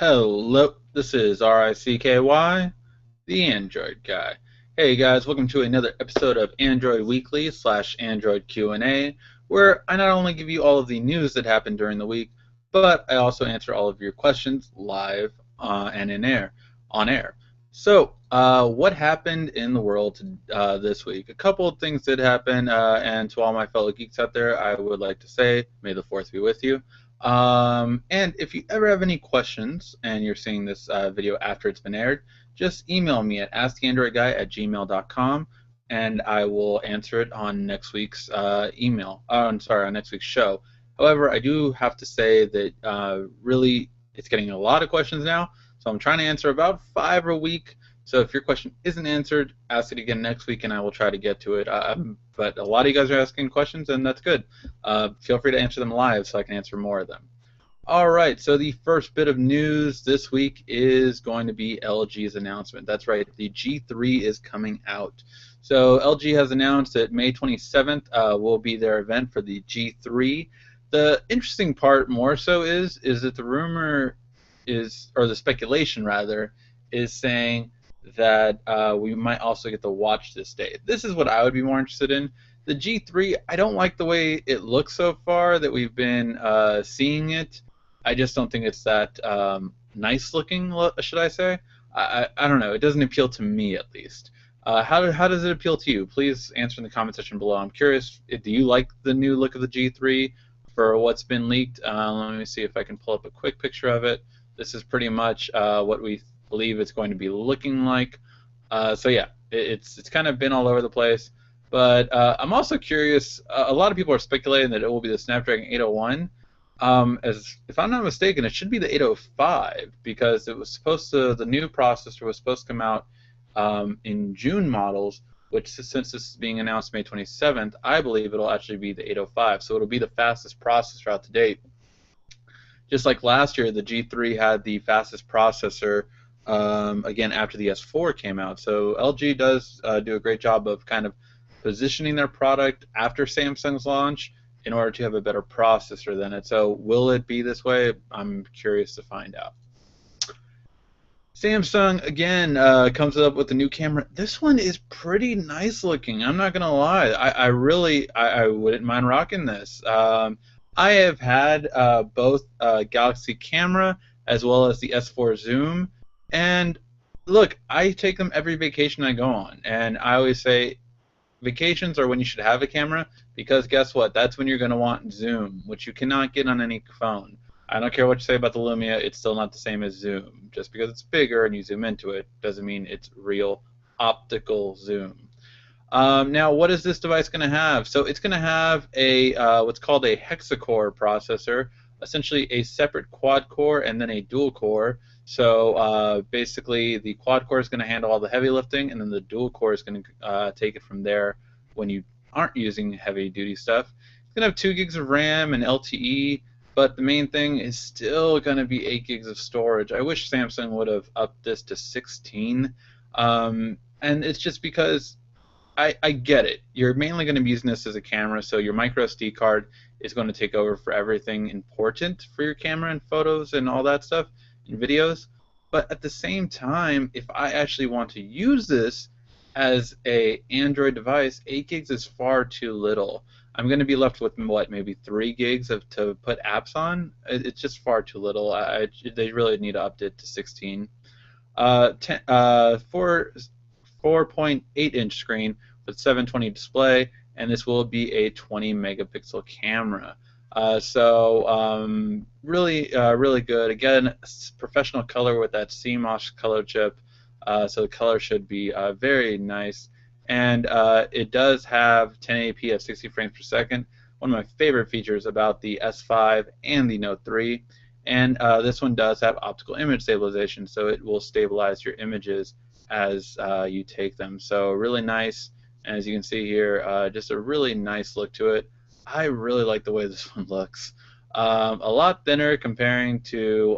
Hello, this is RICKY, the Android guy. Hey guys, welcome to another episode of Android Weekly / Android Q&A, where I not only give you all of the news that happened during the week, but I also answer all of your questions live and on air. So, what happened in the world this week? A couple of things did happen, and to all my fellow geeks out there, I would like to say, may the fourth be with you. And if you ever have any questions and you're seeing this video after it's been aired, just email me at asktheandroidguy@gmail.com and I will answer it on next week's on next week's show. However, I do have to say that really it's getting a lot of questions now, so I'm trying to answer about 5 a week. So if your question isn't answered, ask it again next week and I will try to get to it. But a lot of you guys are asking questions, and that's good. Feel free to answer them live so I can answer more of them. All right, so the first bit of news this week is going to be LG's announcement. That's right, the G3 is coming out. So LG has announced that May 27th will be their event for the G3. The interesting part more so is that the rumor is, or the speculation rather, is saying that we might also get the watch this day. This is what I would be more interested in. The G3, I don't like the way it looks so far that we've been seeing it. I just don't think it's that nice looking, should I say. I don't know. It doesn't appeal to me, at least. How does it appeal to you? Please answer in the comment section below. I'm curious, do you like the new look of the G3 for what's been leaked? Let me see if I can pull up a quick picture of it. This is pretty much what we believe it's going to be looking like. So yeah, it's kind of been all over the place. But I'm also curious. A lot of people are speculating that it will be the Snapdragon 801. As if I'm not mistaken, it should be the 805 because it was supposed to. The new processor was supposed to come out in June models, which since this is being announced May 27th, I believe it'll actually be the 805. So it'll be the fastest processor out to date. Just like last year, the G3 had the fastest processor again after the S4 came out. So LG does do a great job of kind of positioning their product after Samsung's launch in order to have a better processor than it. So will it be this way? I'm curious to find out. Samsung again comes up with a new camera. This one is pretty nice looking. I'm not gonna lie. I wouldn't mind rocking this. I have had both Galaxy camera as well as the S4 Zoom, and look, I take them every vacation I go on, and I always say vacations are when you should have a camera because guess what? That's when you're going to want Zoom, which you cannot get on any phone. I don't care what you say about the Lumia, it's still not the same as Zoom. Just because it's bigger and you zoom into it doesn't mean it's real optical zoom. Now, what is this device going to have? So it's going to have a what's called a hexa-core processor, essentially a separate quad-core and then a dual-core. So basically, the quad-core is going to handle all the heavy lifting, and then the dual-core is going to take it from there when you aren't using heavy-duty stuff. It's going to have 2 gigs of RAM and LTE, but the main thing is still going to be 8 gigs of storage. I wish Samsung would have upped this to 16, and it's just because I get it. You're mainly going to be using this as a camera, so your micro SD card is going to take over for everything important for your camera and photos and all that stuff and videos. But at the same time, if I actually want to use this as a Android device, 8 gigs is far too little. I'm going to be left with what, maybe 3 gigs to put apps on. It's just far too little. They really need to update to 16. 4.8-inch screen with 720 display, and this will be a 20 megapixel camera. Really good. Again, professional color with that CMOS color chip, so the color should be very nice. And it does have 1080p at 60 frames per second. One of my favorite features about the S5 and the Note 3. And this one does have optical image stabilization, so it will stabilize your images as you take them. So really nice. And as you can see here, just a really nice look to it. I really like the way this one looks. A lot thinner comparing to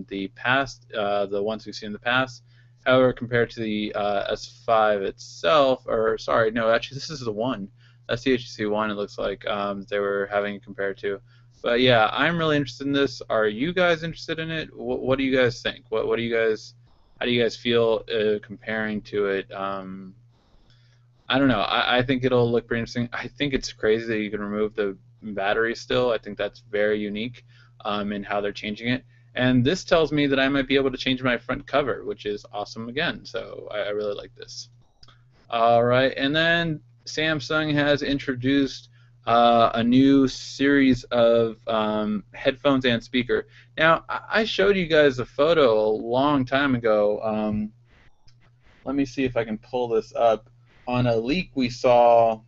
the past, the ones we've seen in the past. However, compared to the S5 itself, or sorry, no, actually this is the one. That's the HTC One. It looks like they were having it compared to. But yeah, I'm really interested in this. Are you guys interested in it? What do you guys think? What do you guys, how do you guys feel comparing to it? I don't know. I think it'll look pretty interesting. I think it's crazy that you can remove the battery still. I think that's very unique in how they're changing it. And this tells me that I might be able to change my front cover, which is awesome again. So I really like this. All right, and then Samsung has introduced a new series of headphones and speaker. Now, I showed you guys a photo a long time ago. Let me see if I can pull this up. On a leak we saw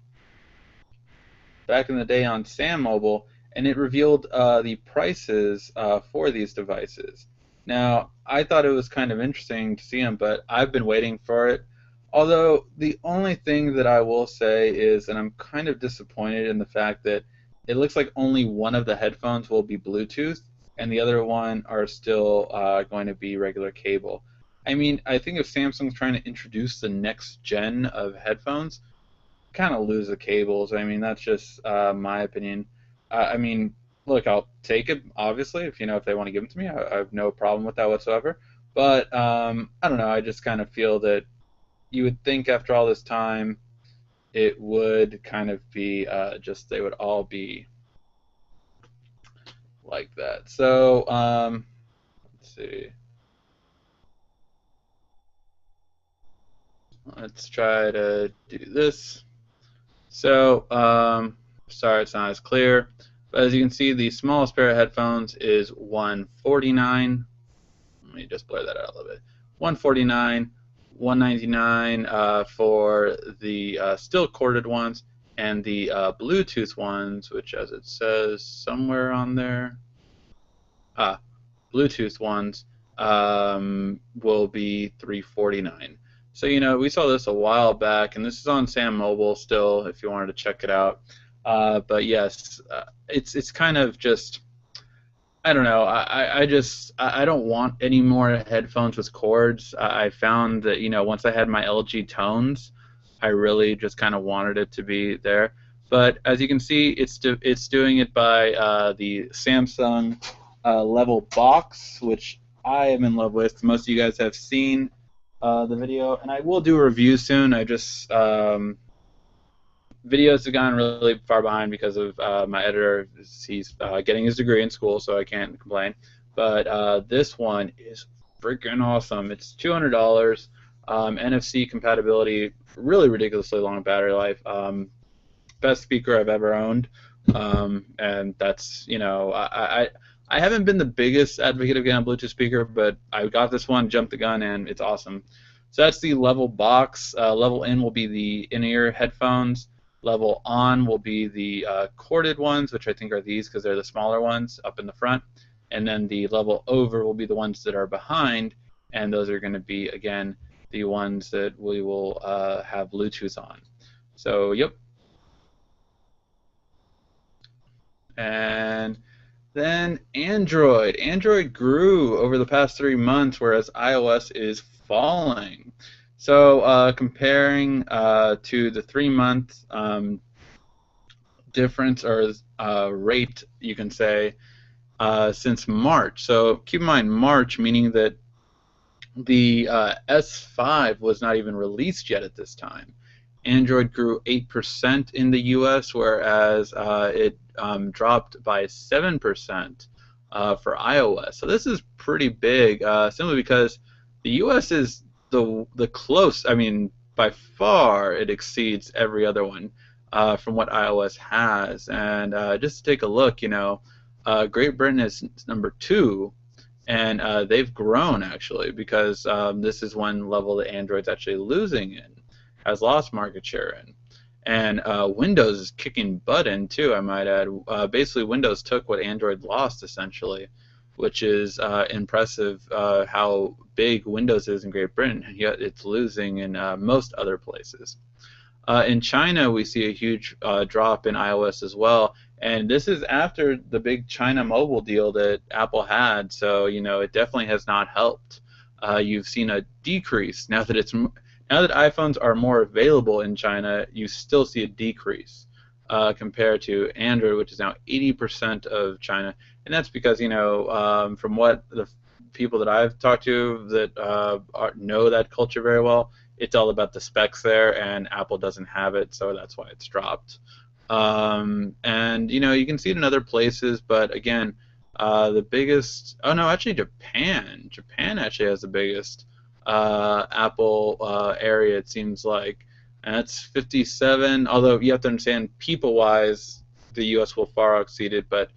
back in the day on Sam Mobile, and it revealed the prices for these devices. Now, I thought it was kind of interesting to see them, but I've been waiting for it. Although, the only thing that I will say is, and I'm kind of disappointed in the fact that it looks like only one of the headphones will be Bluetooth, and the other one are still going to be regular cable. I mean, I think if Samsung's trying to introduce the next gen of headphones, kind of lose the cables. I mean, that's just my opinion. I mean, look, I'll take it obviously if they want to give them to me. I have no problem with that whatsoever. But I don't know. I just kind of feel that you would think after all this time, it would kind of be just they would all be like that. So let's see. Let's try to do this. So, sorry it's not as clear, but as you can see, the smallest pair of headphones is 149. Let me just blur that out a little bit. 149, 199 for the still corded ones, and the Bluetooth ones, which as it says somewhere on there, Bluetooth ones will be 349. So we saw this a while back, and this is on Sam Mobile still if you wanted to check it out. But yes, it's kind of just I don't know. I don't want any more headphones with cords. I found that once I had my LG Tones, I really just kind of wanted it to be there. But as you can see, it's doing it by the Samsung level box, which I am in love with. Most of you guys have seen the video, and I will do a review soon. I just videos have gone really far behind because of my editor. He's getting his degree in school, so I can't complain. But this one is freaking awesome. It's $200. NFC compatibility, really ridiculously long battery life. Best speaker I've ever owned. And that's, I haven't been the biggest advocate of getting a Bluetooth speaker, but I got this one, jumped the gun, and it's awesome. So that's the level box. Level in will be the in-ear headphones. Level on will be the corded ones, which I think are these because they're the smaller ones up in the front. And then the level over will be the ones that are behind, and those are going to be, again, the ones that we will have Bluetooth on. So, yep. And then Android. Android grew over the past 3 months, whereas iOS is falling. So comparing to the 3-month difference or rate, you can say, since March. So keep in mind March, meaning that the S5 was not even released yet at this time. Android grew 8% in the US, whereas it dropped by 7% for iOS. So this is pretty big, simply because the US is the close. I mean, by far it exceeds every other one from what iOS has. And just to take a look, Great Britain is number 2. And they've grown, actually, because this is one level that Android's actually losing in, has lost market share in. And Windows is kicking butt in, too, I might add. Basically, Windows took what Android lost, essentially, which is impressive how big Windows is in Great Britain, and yet it's losing in most other places. In China, we see a huge drop in iOS as well, and this is after the big China mobile deal that Apple had, so it definitely has not helped. You've seen a decrease now that iPhones are more available in China. You still see a decrease compared to Android, which is now 80% of China. And that's because, from what the people that I've talked to that know that culture very well, it's all about the specs there, and Apple doesn't have it, so that's why it's dropped. And you can see it in other places, but again, the biggest. Oh no, actually Japan. Japan actually has the biggest Apple area. It seems like, and that's 57. Although you have to understand, people-wise, the U.S. will far exceed it, but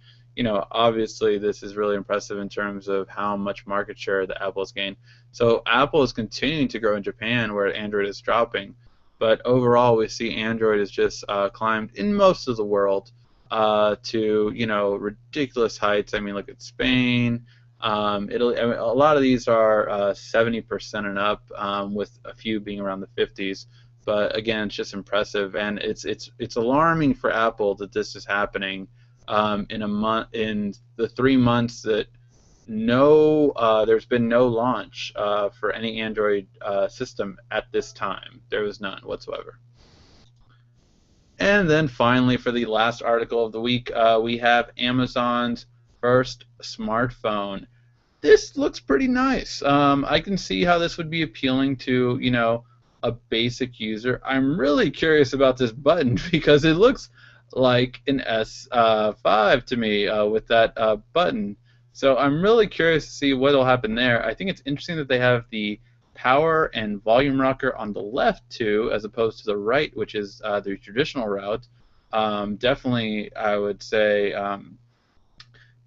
obviously this is really impressive in terms of how much market share that Apple has gained. So Apple is continuing to grow in Japan, where Android is dropping. But overall, we see Android has just climbed in most of the world to ridiculous heights. I mean, look at Spain, Italy. I mean, a lot of these are 70% and up, with a few being around the 50s. But again, it's just impressive, and it's alarming for Apple that this is happening in the 3 months that there's been no launch for any Android system at this time. There was none whatsoever. And then finally, for the last article of the week, we have Amazon's first smartphone. This looks pretty nice. I can see how this would be appealing to, a basic user. I'm really curious about this button because it looks like an S5 to me with that button. So I'm really curious to see what will happen there. I think it's interesting that they have the power and volume rocker on the left too, as opposed to the right, which is the traditional route. Definitely, I would say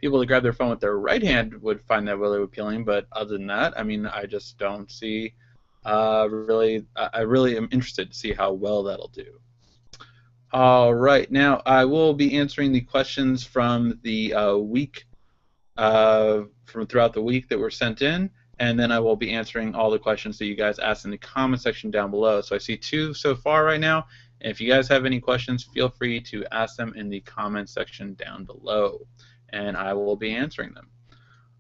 people that grab their phone with their right hand would find that really appealing. But other than that, I mean, I just don't see I really am interested to see how well that'll do. All right, now I will be answering the questions from the week, from throughout the week that were sent in, and then I will be answering all the questions that you guys asked in the comment section down below. So I see 2 so far right now, and if you guys have any questions, feel free to ask them in the comment section down below, and I will be answering them.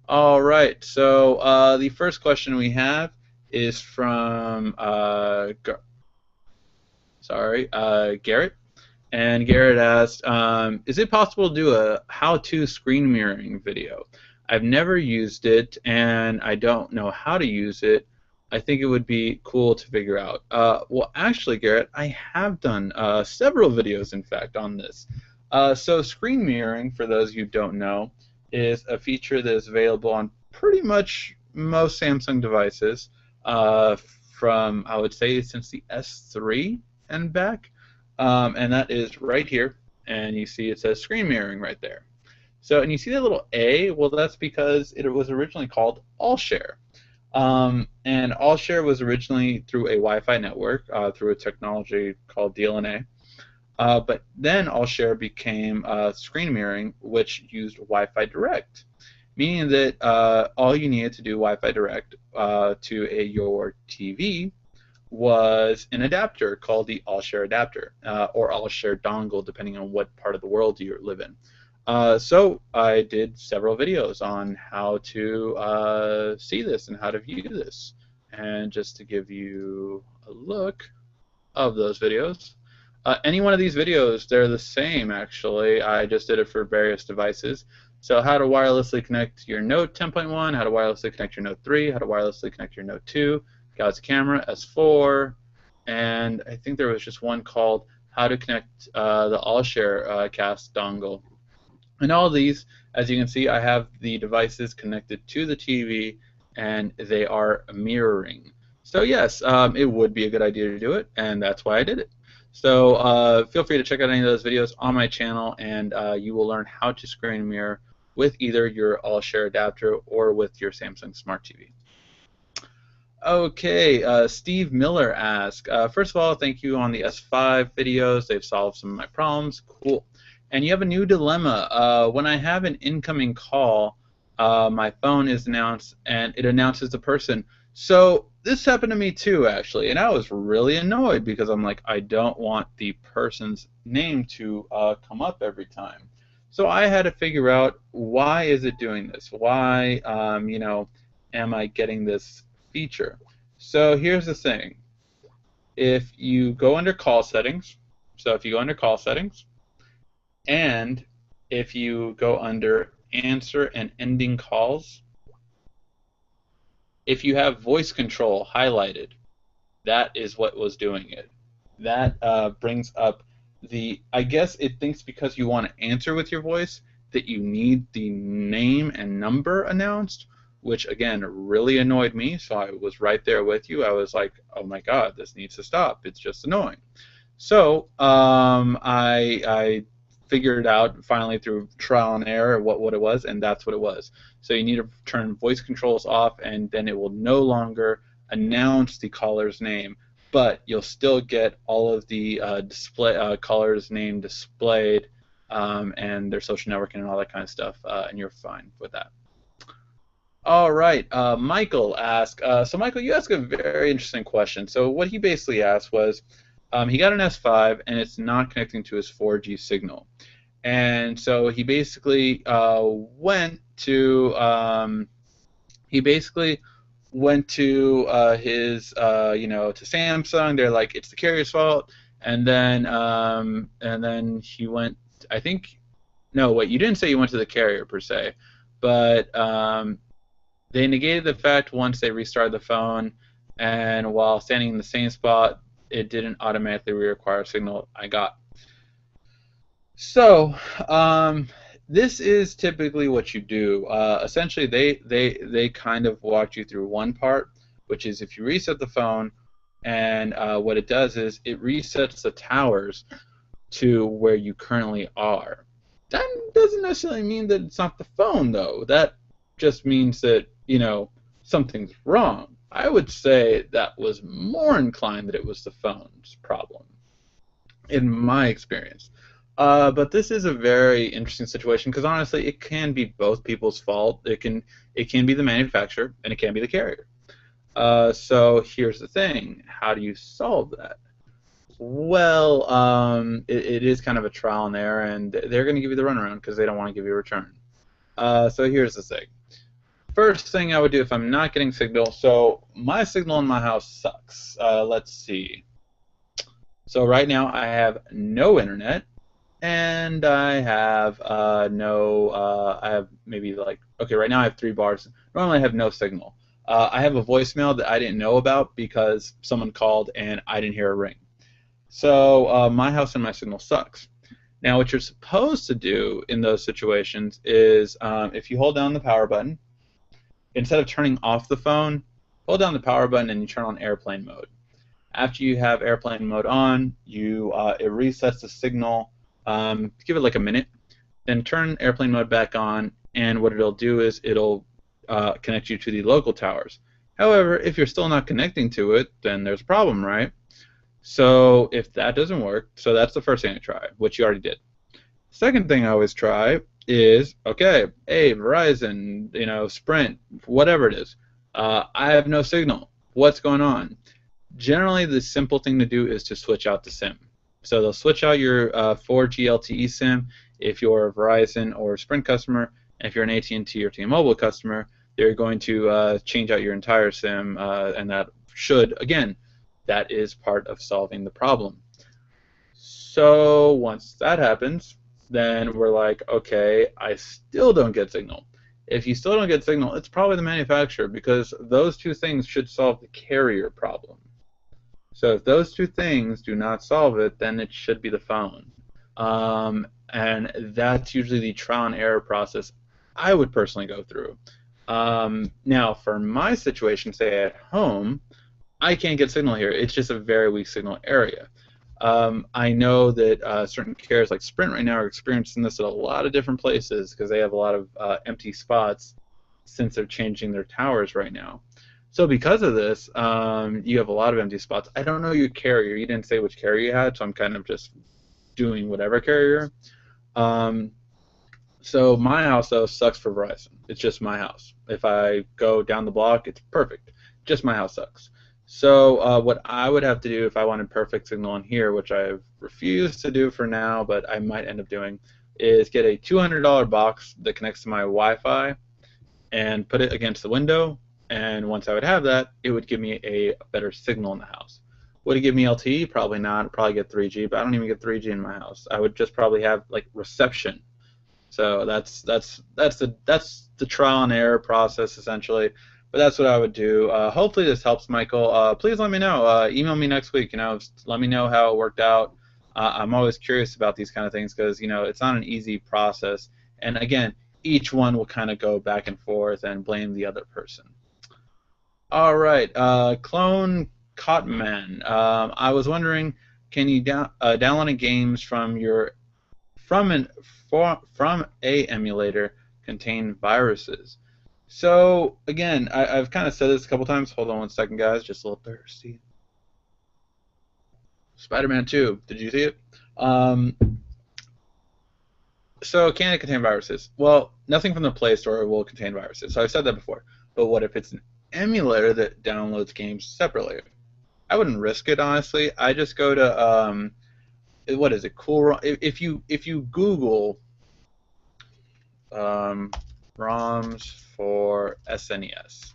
All right, so the first question we have is from Garrett. And Garrett asked, is it possible to do a how-to screen mirroring video? I've never used it, and I don't know how to use it. I think it would be cool to figure out. Well, actually, Garrett, I have done several videos, in fact, on this. So screen mirroring, for those of you who don't know, is a feature that is available on pretty much most Samsung devices from, I would say, since the S3 and back. And that is right here, and you see it says screen mirroring right there. So, and you see that little A? Well, that's because it was originally called Allshare. And Allshare was originally through a Wi-Fi network, through a technology called DLNA. But then Allshare became screen mirroring, which used Wi-Fi Direct, meaning that all you needed to do Wi-Fi Direct to your TV was an adapter called the Allshare Adapter, or Allshare dongle, depending on what part of the world you live in. So I did several videos on how to see this and how to view this. And just to give you a look of those videos, any one of these videos, they're the same actually. I just did it for various devices. So how to wirelessly connect your Note 10.1, how to wirelessly connect your Note 3, how to wirelessly connect your Note 2, God's Camera, S4, and I think there was just one called how to connect the Allshare cast dongle. And all these, as you can see, I have the devices connected to the TV, and they are mirroring. So yes, it would be a good idea to do it, and that's why I did it. So feel free to check out any of those videos on my channel, and you will learn how to screen mirror with either your Allshare adapter or with your Samsung Smart TV. Okay, Steve Miller asked, first of all, thank you on the S5 videos. They've solved some of my problems. Cool. And you have a new dilemma. When I have an incoming call, my phone is announced, and it announces the person. So this happened to me too, actually, and I was really annoyed because I'm like, I don't want the person's name to come up every time. So I had to figure out, why is it doing this? Why, am I getting this feature? So here's the thing. If you go under call settings, And if you go under answer and ending calls, if you have voice control highlighted, that is what was doing it. That brings up I guess it thinks because you want to answer with your voice that you need the name and number announced, which again really annoyed me. So I was right there with you. I was like, oh my God, this needs to stop. It's just annoying. So I figured out finally through trial and error what it was, and that's what it was. So you need to turn voice controls off, and then it will no longer announce the caller's name, but you'll still get all of the caller's name displayed, and their social networking and all that kind of stuff, and you're fine with that. All right, Michael asked. So Michael, you asked a very interesting question. So what he basically asked was, he got an S5 and it's not connecting to his 4G signal, and so he basically went to his to Samsung. They're like, it's the carrier's fault, and then he went. I think no, wait, you didn't say you went to the carrier per se, but they negated the fact once they restarted the phone, and while standing in the same spot, it didn't automatically reacquire a signal I got. So, this is typically what you do. Essentially, they kind of walked you through one part, which is if you reset the phone, and what it does is it resets the towers to where you currently are. That doesn't necessarily mean that it's not the phone, though. That just means that, something's wrong. I would say that was more inclined that it was the phone's problem, in my experience. But this is a very interesting situation because honestly, it can be both people's fault. It can be the manufacturer and it can be the carrier. So here's the thing: how do you solve that? Well, it is kind of a trial and error, and they're going to give you the runaround because they don't want to give you a return. So here's the thing. First thing I would do if I'm not getting signal, so my signal in my house sucks. Let's see. So right now I have no internet, and I have I have maybe okay, right now I have 3 bars. Normally I have no signal. I have a voicemail that I didn't know about because someone called and I didn't hear a ring. So my house and my signal sucks. Now what you're supposed to do in those situations is if you hold down the power button, instead of turning off the phone, hold down the power button and you turn on airplane mode. After you have airplane mode on, it resets the signal. Give it like a minute, then turn airplane mode back on, and what it'll do is it'll connect you to the local towers. However, if you're still not connecting to it, then there's a problem, right? So if that doesn't work, so that's the first thing I try, which you already did. Second thing I always try is, okay, hey, Verizon, Sprint, whatever it is, I have no signal. What's going on? Generally, the simple thing to do is to switch out the SIM. So they'll switch out your 4G LTE SIM if you're a Verizon or Sprint customer, and if you're an AT&T or T-Mobile customer, they're going to change out your entire SIM, and that that is part of solving the problem. So once that happens, then we're like, okay, I still don't get signal. If you still don't get signal, it's probably the manufacturer because those two things should solve the carrier problem. So if those two things do not solve it, then it should be the phone. And that's usually the trial and error process I would personally go through. Now, for my situation, say at home, I can't get signal here. It's just a very weak signal area. I know that certain carriers like Sprint right now are experiencing this at a lot of different places because they have a lot of empty spots since they're changing their towers right now. So because of this, you have a lot of empty spots. I don't know your carrier. You didn't say which carrier you had, so I'm kind of just doing whatever carrier. So my house, though, sucks for Verizon. It's just my house. If I go down the block, it's perfect. Just my house sucks. So what I would have to do if I wanted perfect signal in here, which I've refused to do for now, but I might end up doing, is get a $200 box that connects to my Wi-Fi and put it against the window. And once I would have that, it would give me a better signal in the house. Would it give me LTE? Probably not. I'd probably get 3G, but I don't even get 3G in my house. I would just probably have like reception. So that's the trial and error process essentially. But that's what I would do. Hopefully this helps, Michael. Please let me know. Email me next week. Let me know how it worked out. I'm always curious about these kind of things because it's not an easy process. And again, each one will kind of go back and forth and blame the other person. All right, Clone Cotman. I was wondering, can you downloading games from a emulator contain viruses? So again, I've kind of said this a couple times. Hold on one second, guys. Just a little thirsty. Spider-Man 2. Did you see it? So can it contain viruses? Well, nothing from the Play Store will contain viruses. So I've said that before. But what if it's an emulator that downloads games separately? I wouldn't risk it, honestly. I just go to what is it? Cool. If you Google ROMs for SNES.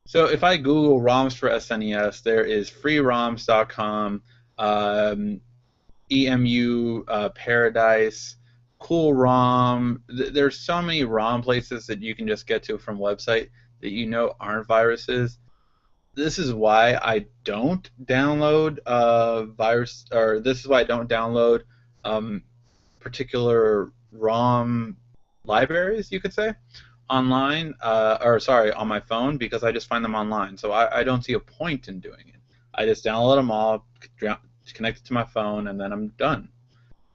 So if I Google ROMs for SNES, there is freeroms.com, EMU Paradise, Cool ROM. There's so many ROM places that you can just get to from website that aren't viruses. This is why I don't download this is why I don't download particular ROM libraries, you could say, online, on my phone, because I just find them online. So I don't see a point in doing it. I just download them all, connect it to my phone, and then I'm done.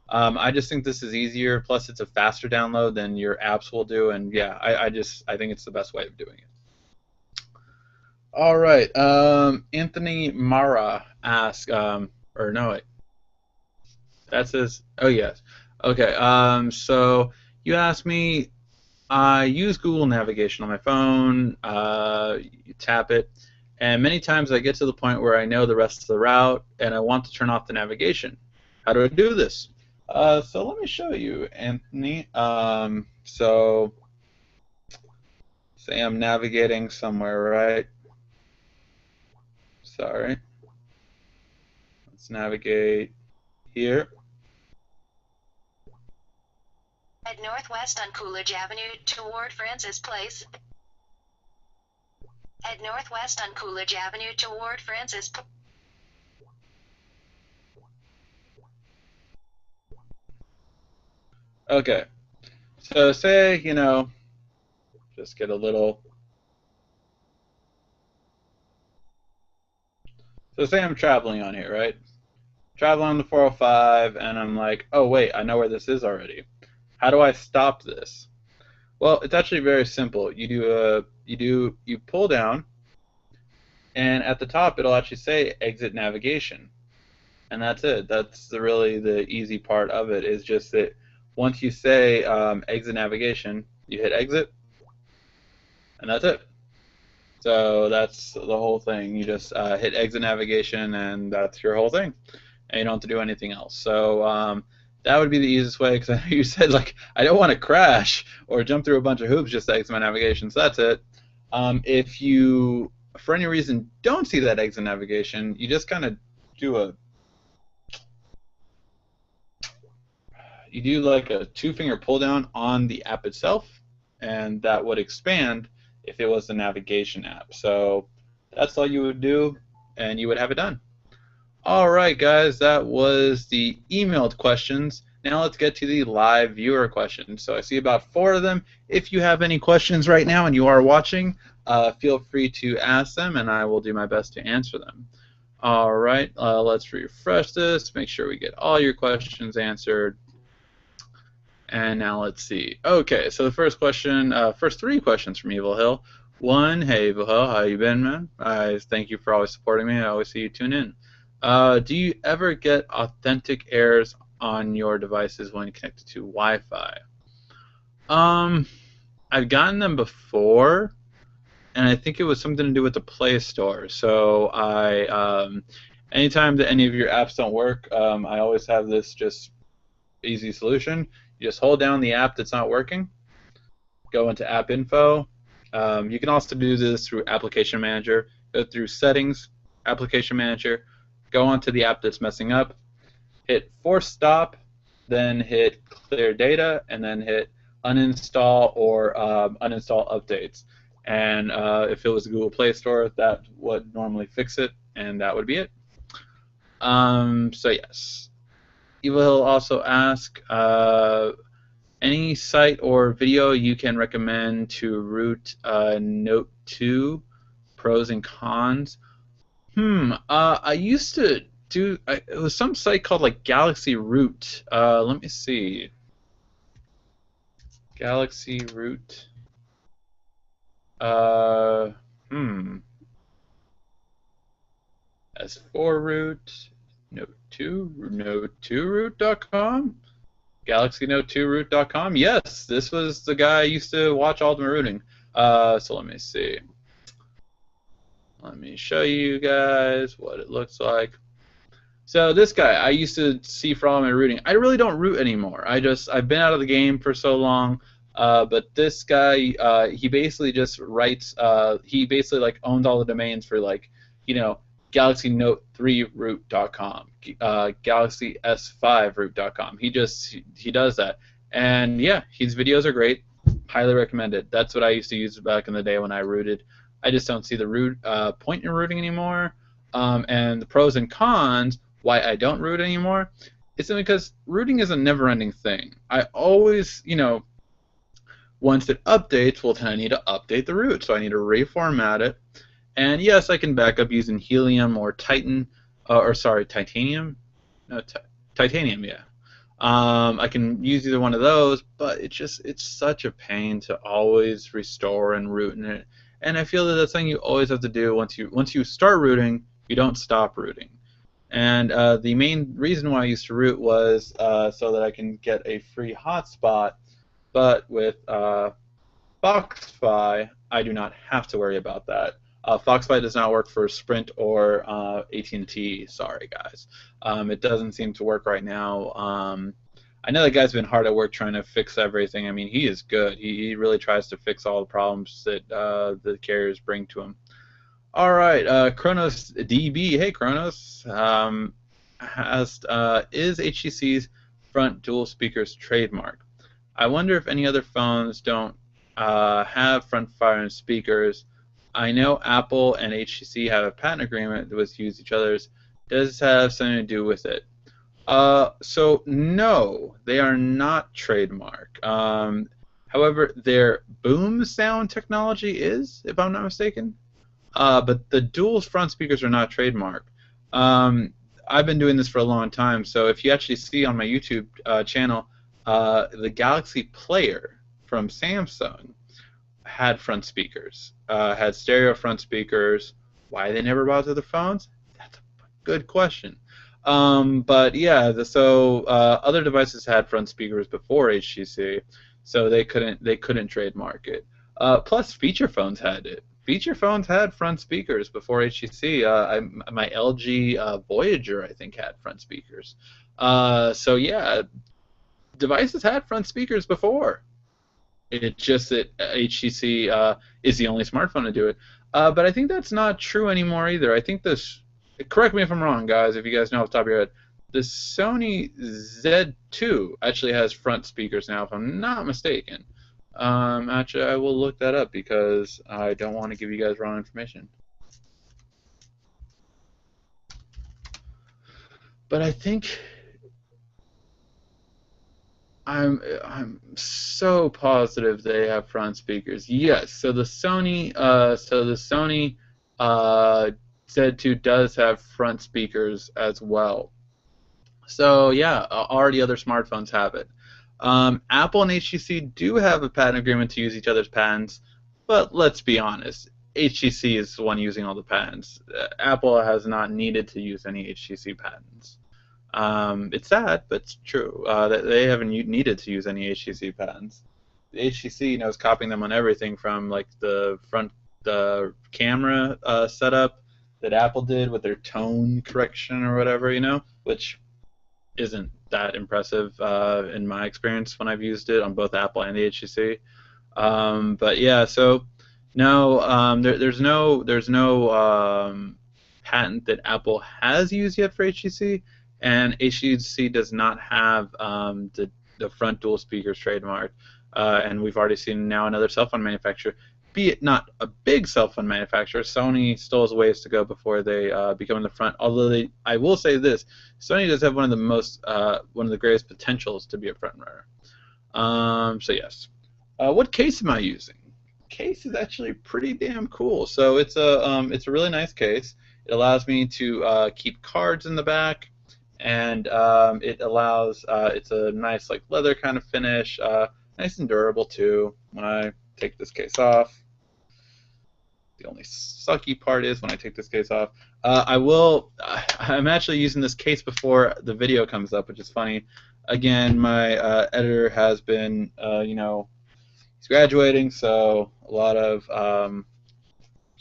I just think this is easier. Plus, it's a faster download than your apps will do, and yeah, I think it's the best way of doing it. All right, Anthony Mara asks, or no, wait, that says, oh yes, okay. So you asked me. I use Google Navigation on my phone. You tap it, and many times I get to the point where I know the rest of the route, and I want to turn off the navigation. How do I do this? So let me show you, Anthony. So say I'm navigating somewhere, right? Sorry. Let's navigate here. Head northwest on Coolidge Avenue toward Francis Place. Head northwest on Coolidge Avenue toward Francis Place. Okay. So say, just get a little. So say I'm traveling on here, right? Traveling on the 405, and I'm like, oh wait, I know where this is already. How do I stop this? Well, it's actually very simple. You pull down, and at the top it'll actually say exit navigation, and that's it. That's really the easy part of it. Is just that once you say exit navigation, you hit exit, and that's it. So that's the whole thing. You just hit exit navigation, and that's your whole thing, and you don't have to do anything else. So that would be the easiest way, because I know you said, like, I don't want to crash or jump through a bunch of hoops just to exit my navigation, so that's it. If you, for any reason, don't see that exit navigation, you just kind of do like a two-finger pull down on the app itself, and that would expand if it was the navigation app. So that's all you would do, and you would have it done. All right, guys, that was the emailed questions. Now let's get to the live viewer questions. So I see about 4 of them. If you have any questions right now and you are watching, feel free to ask them, and I will do my best to answer them. All right, let's refresh this, make sure we get all your questions answered. And now let's see. Okay, so the first question, first 3 questions from Evil Hill. 1, hey Evil Hill, how you been, man? I thank you for always supporting me. I always see you tune in. Do you ever get authentic errors on your devices when connected to Wi-Fi? I've gotten them before, and I think it was something to do with the Play Store. So anytime that any of your apps don't work, I always have this just easy solution. You just hold down the app that's not working, go into App Info. You can also do this through Application Manager. Go through Settings, Application Manager, go onto the app that's messing up, hit force stop, then hit clear data, and then hit uninstall or uninstall updates. And if it was a Google Play Store, that would normally fix it, and that would be it. So yes. Evil Hill also ask, any site or video you can recommend to root Note 2, pros and cons? I used to do, it was some site called like Galaxy Root. Let me see. Galaxy Root. Uh, hmm. S4 Root, Note2Root.com, Galaxy Note2Root.com. Yes, this was the guy I used to watch all the rooting. So let me see. Let me show you guys what it looks like. So this guy, I used to see for all my rooting. I really don't root anymore. I've been out of the game for so long. But this guy, he basically just writes. He basically like owns all the domains for like, Galaxy Note 3 root.com, Galaxy S5 root.com. He does that, and yeah, his videos are great. Highly recommended. That's what I used to use back in the day when I rooted. I just don't see the point in rooting anymore. And the pros and cons why I don't root anymore is because rooting is a never-ending thing. I always, once it updates, well, then I need to update the root, so I need to reformat it. And yes, I can back up using Helium or Titanium. No, Titanium, yeah. I can use either one of those, but it's such a pain to always restore and root in it. And I feel that that's something you always have to do once you start rooting, you don't stop rooting. And the main reason why I used to root was so that I can get a free hotspot. But with Foxfi, I do not have to worry about that. Foxfi does not work for Sprint or AT&T. Sorry, guys. It doesn't seem to work right now. I know that guy's been hard at work trying to fix everything. I mean, he is good. He really tries to fix all the problems that the carriers bring to him. All right, Kronos DB. Hey, Kronos. Asked, is HTC's front dual speakers trademark? I wonder if any other phones don't have front firing speakers. I know Apple and HTC have a patent agreement with use each other's. Does this have something to do with it? So no, they are not trademark. However, their boom sound technology is, if I'm not mistaken. But the dual front speakers are not trademark. I've been doing this for a long time, so if you actually see on my YouTube channel, the Galaxy Player from Samsung had front speakers, had stereo front speakers. Why they never brought to the phones? That's a good question. But yeah, other devices had front speakers before HTC, so they couldn't trademark it. Plus, feature phones had it. Feature phones had front speakers before HTC. My LG Voyager, I think, had front speakers. So yeah, devices had front speakers before. It's just that HTC is the only smartphone to do it. But I think that's not true anymore either. I think this. Correct me if I'm wrong, guys. If you guys know off the top of your head, the Sony Z2 actually has front speakers now, if I'm not mistaken. Actually, I will look that up because I don't want to give you guys wrong information. But I think I'm so positive they have front speakers. Yes, so the Sony Z2 does have front speakers as well. So yeah, already other smartphones have it. Apple and HTC do have a patent agreement to use each other's patents, but let's be honest, HTC is the one using all the patents. Apple has not needed to use any HTC patents. It's sad, but it's true. They haven't needed to use any HTC patents. The HTC knows copying them on everything from like the camera setup that Apple did with their tone correction or whatever, which isn't that impressive in my experience when I've used it on both Apple and the HTC. But yeah, so no, there's no patent that Apple has used yet for HTC, and HTC does not have the front dual speakers trademark. And we've already seen now another cell phone manufacturer, be it not a big cell phone manufacturer. Sony still has ways to go before they become in the front. Although I will say this, Sony does have one of the greatest potentials to be a front runner. So yes. What case am I using? Case is actually pretty damn cool. So it's a really nice case. It allows me to keep cards in the back, and it allows it's a nice like leather kind of finish, nice and durable too. When I take this case off, the only sucky part is when I take this case off. I'm actually using this case before the video comes up, which is funny. Again, my editor has been, he's graduating, so a lot of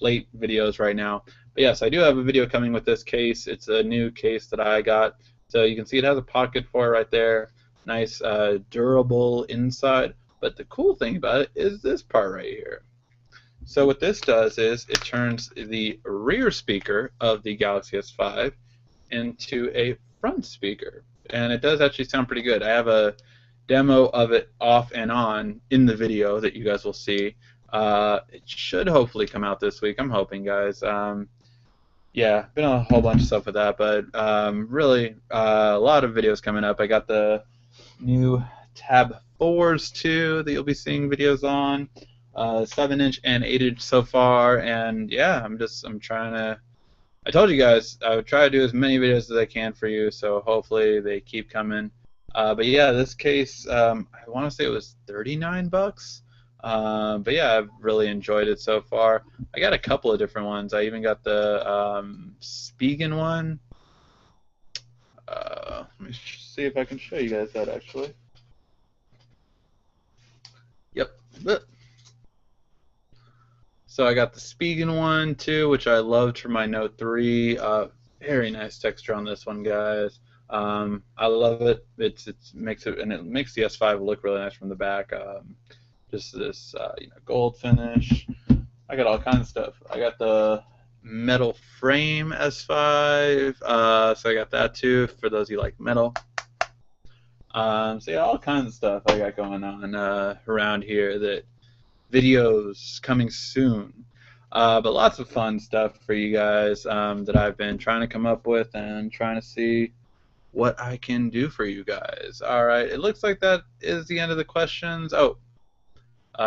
late videos right now. But yes, I do have a video coming with this case. It's a new case that I got. So you can see it has a pocket for it right there. Nice, durable inside. But the cool thing about it is this part right here. So what this does is it turns the rear speaker of the Galaxy S5 into a front speaker. And it does actually sound pretty good. I have a demo of it off and on in the video that you guys will see. It should hopefully come out this week. I'm hoping, guys. Yeah, been a whole bunch of stuff with that, but really a lot of videos coming up. I got the new Tab 4s too that you'll be seeing videos on. 7-inch and 8-inch so far, and yeah, I'm trying to. I told you guys I would try to do as many videos as I can for you, so hopefully they keep coming. But yeah, this case, I want to say it was $39. But yeah, I've really enjoyed it so far. I got a couple of different ones. I even got the Spigen one. Let me see if I can show you guys that actually. Yep. So I got the Spigen one too, which I loved for my Note 3. Very nice texture on this one, guys. I love it. It makes the S5 look really nice from the back. Just this gold finish. I got all kinds of stuff. I got the metal frame S5, so I got that too for those of you like metal. So yeah, all kinds of stuff I got going on around here. That videos coming soon. But lots of fun stuff for you guys that I've been trying to come up with and trying to see what I can do for you guys. Alright, it looks like that is the end of the questions. Oh,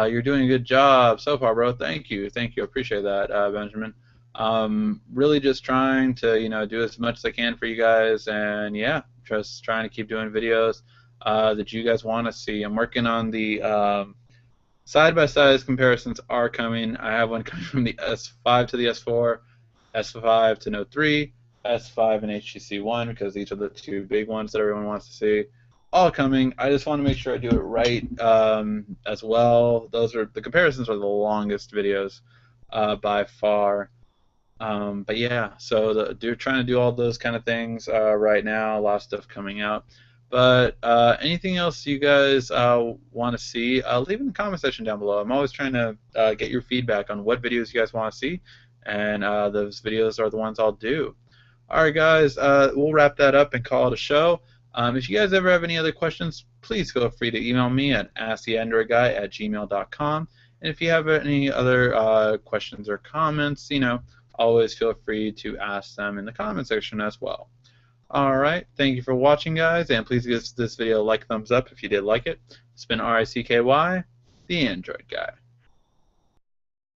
you're doing a good job so far, bro. Thank you. I appreciate that, Benjamin. Really just trying to do as much as I can for you guys, and yeah, just trying to keep doing videos that you guys want to see. I'm working on the side-by-side comparisons are coming. I have one coming from the S5 to the S4, S5 to Note 3, S5 and HTC One, because these are the two big ones that everyone wants to see. All coming. I just want to make sure I do it right as well. The comparisons are the longest videos by far. But yeah, so they're trying to do all those kind of things right now. A lot of stuff coming out. But anything else you guys want to see, leave in the comment section down below. I'm always trying to get your feedback on what videos you guys want to see, and those videos are the ones I'll do. Alright guys, we'll wrap that up and call it a show. If you guys ever have any other questions, please feel free to email me at asktheandroidguy@gmail.com. And if you have any other questions or comments, always feel free to ask them in the comment section as well. Alright, thank you for watching, guys, and please give this video a thumbs up if you did like it. It's been RICKY, the Android Guy.